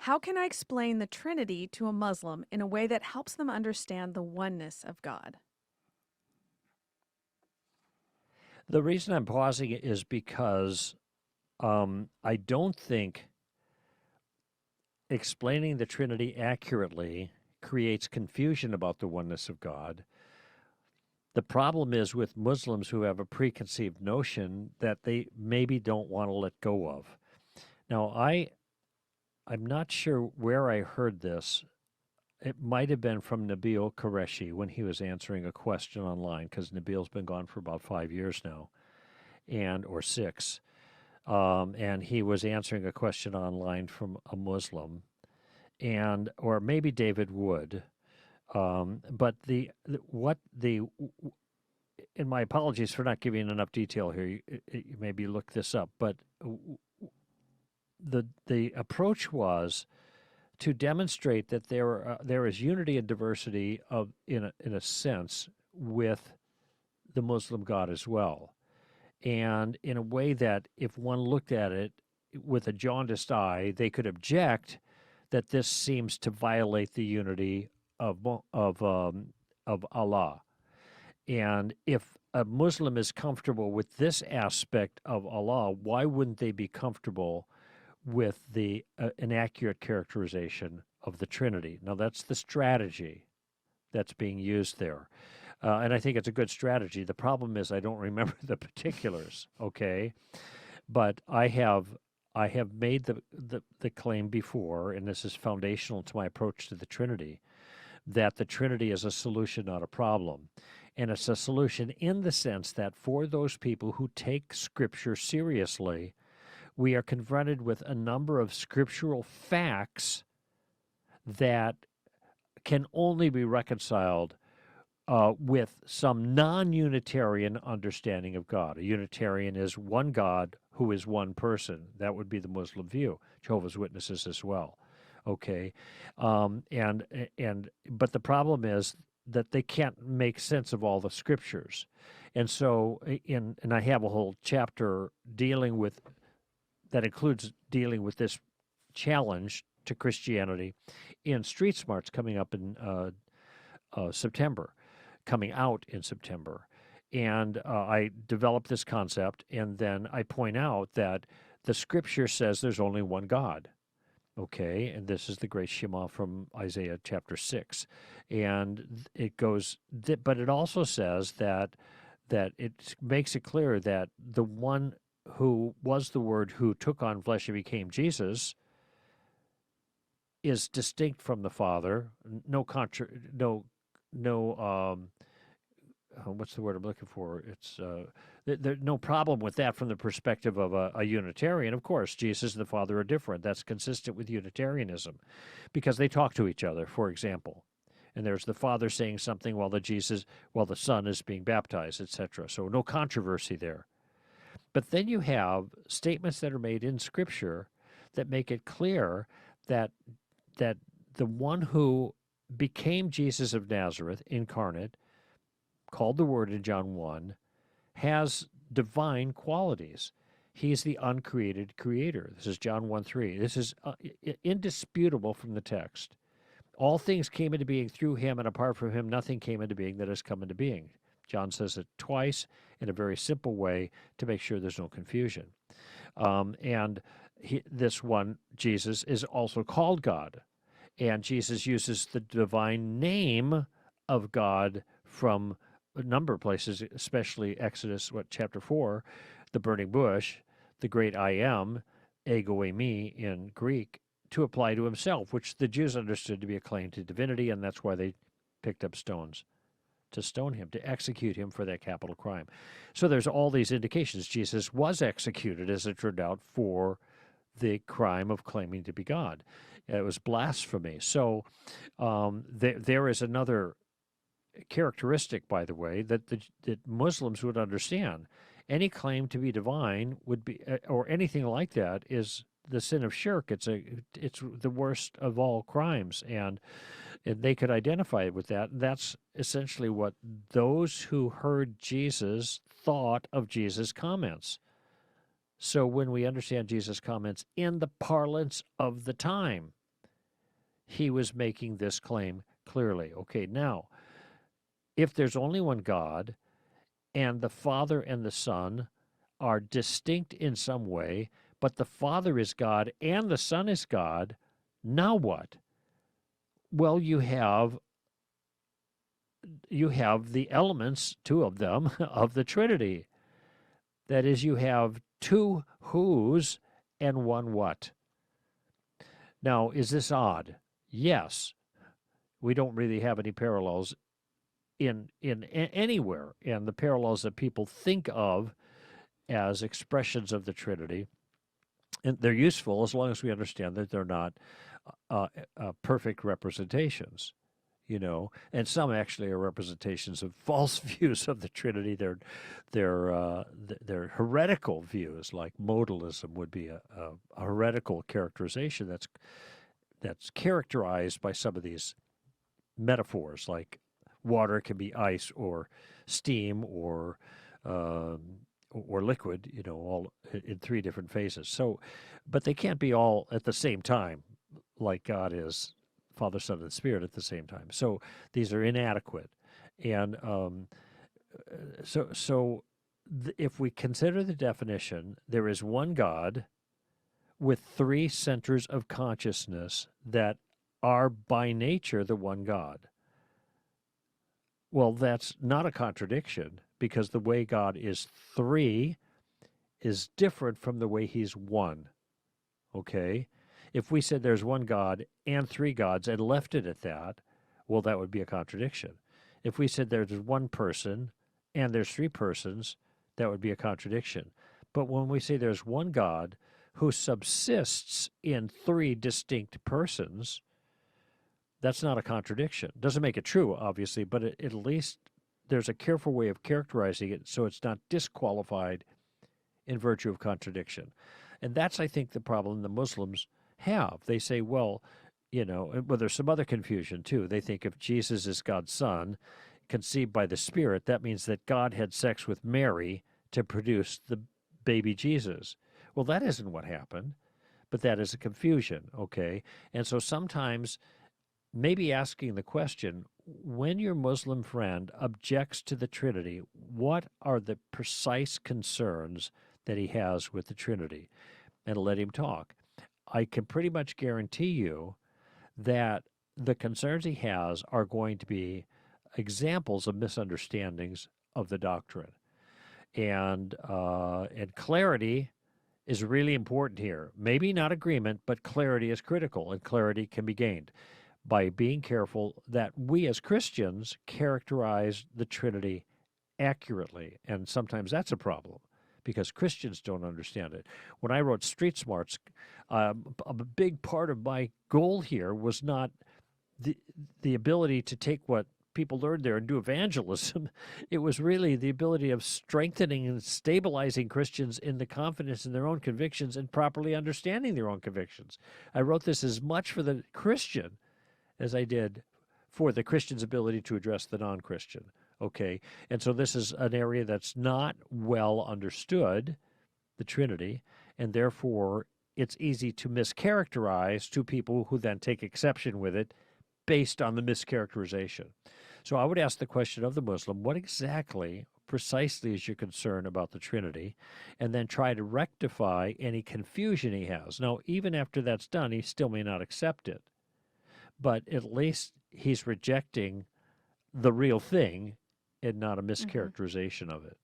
How can I explain the Trinity to a Muslim in a way that helps them understand the oneness of God? The reason I'm pausing it is because I don't think explaining the Trinity accurately creates confusion about the oneness of God. The problem is with Muslims who have a preconceived notion that they maybe don't want to let go of. Now, I'm not sure where I heard this. It might have been from Nabil Qureshi when he was answering a question online, because Nabil's been gone for about 5 years now, or 6. And he was answering a question online from a Muslim, or maybe David Wood. But and my apologies for not giving enough detail here. You maybe look this up, but the approach was to demonstrate that there is unity and diversity in a sense with the Muslim God as well, and in a way that if one looked at it with a jaundiced eye, they could object that this seems to violate the unity of Allah. And if a Muslim is comfortable with this aspect of Allah, why wouldn't they be comfortable with the inaccurate characterization of the Trinity? Now, that's the strategy that's being used there. And I think it's a good strategy. The problem is I don't remember the particulars, okay? But I have made the claim before, and this is foundational to my approach to the Trinity, that the Trinity is a solution, not a problem. And it's a solution in the sense that for those people who take Scripture seriously, we are confronted with a number of scriptural facts that can only be reconciled with some non-Unitarian understanding of God. A Unitarian is one God who is one person. That would be the Muslim view. Jehovah's Witnesses as well. Okay, but the problem is that they can't make sense of all the scriptures, and so and I have a whole chapter that includes dealing with this challenge to Christianity in Street Smarts coming out in September. And I developed this concept, and then I point out that the Scripture says there's only one God. Okay, and this is the great Shema from Isaiah chapter 6. And it goes, but it also says that it makes it clear that the one who was the Word who took on flesh and became Jesus is distinct from the Father. What's the word I'm looking for? It's there's no problem with that from the perspective of a Unitarian. Of course, Jesus and the Father are different. That's consistent with Unitarianism, because they talk to each other, for example. And there's the Father saying something while the Son is being baptized, etc. So no controversy there. But then you have statements that are made in Scripture that make it clear that the one who became Jesus of Nazareth, incarnate, called the Word in John 1, has divine qualities. He's the uncreated creator. This is John 1:3. This is indisputable from the text. All things came into being through him, and apart from him, nothing came into being that has come into being. John says it twice in a very simple way to make sure there's no confusion. This one, Jesus, is also called God. And Jesus uses the divine name of God from a number of places, especially Exodus, chapter 4, the burning bush, the great I am, ego eimi in Greek, to apply to himself, which the Jews understood to be a claim to divinity, and that's why they picked up stones to stone him, to execute him for that capital crime. So there's all these indications. Jesus was executed, as it turned out, for the crime of claiming to be God. It was blasphemy. So there is another characteristic, by the way, that Muslims would understand. Any claim to be divine would be, or anything like that, is the sin of shirk. It's the worst of all crimes, and they could identify with that. That's essentially what those who heard Jesus thought of Jesus' comments. So when we understand Jesus' comments in the parlance of the time, he was making this claim clearly. Okay, now, if there's only one God and the Father and the Son are distinct in some way, but the Father is God and the Son is God, now what? Well, you have the elements, two of them, of the Trinity. That is, you have two who's and one what. Now, is this odd? Yes. We don't really have any parallels in anywhere, and the parallels that people think of as expressions of the Trinity, and they're useful as long as we understand that they're not perfect representations. And some actually are representations of false views of the Trinity. They're heretical views, like modalism would be a heretical characterization that's characterized by some of these metaphors, like water can be ice or steam or liquid, all in three different phases. So, but they can't be all at the same time, like God is Father, Son, and Spirit at the same time. So these are inadequate, and if we consider the definition, there is one God with three centers of consciousness that are by nature the one God. Well, that's not a contradiction, because the way God is three is different from the way he's one. Okay? If we said there's one God and three gods and left it at that, well, that would be a contradiction. If we said there's one person and there's three persons, that would be a contradiction. But when we say there's one God who subsists in three distinct persons, that's not a contradiction. Doesn't make it true, obviously, but at least there's a careful way of characterizing it so it's not disqualified in virtue of contradiction. And that's, I think, the problem the Muslims have. They say, well, there's some other confusion, too. They think if Jesus is God's son, conceived by the Spirit, that means that God had sex with Mary to produce the baby Jesus. Well, that isn't what happened, but that is a confusion, okay? And so sometimes maybe asking the question, when your Muslim friend objects to the Trinity, what are the precise concerns that he has with the Trinity? And let him talk. I can pretty much guarantee you that the concerns he has are going to be examples of misunderstandings of the doctrine. And clarity is really important here. Maybe not agreement, but clarity is critical, and clarity can be gained by being careful that we as Christians characterize the Trinity accurately. And sometimes that's a problem because Christians don't understand it. When I wrote Street Smarts, a big part of my goal here was not the ability to take what people learned there and do evangelism. It was really the ability of strengthening and stabilizing Christians in the confidence in their own convictions and properly understanding their own convictions. I wrote this as much for the Christian as I did for the Christian's ability to address the non-Christian. Okay, and so this is an area that's not well understood, the Trinity, and therefore it's easy to mischaracterize to people who then take exception with it based on the mischaracterization. So I would ask the question of the Muslim, what exactly, precisely is your concern about the Trinity? And then try to rectify any confusion he has. Now, even after that's done, he still may not accept it, but at least he's rejecting the real thing and not a mischaracterization of it.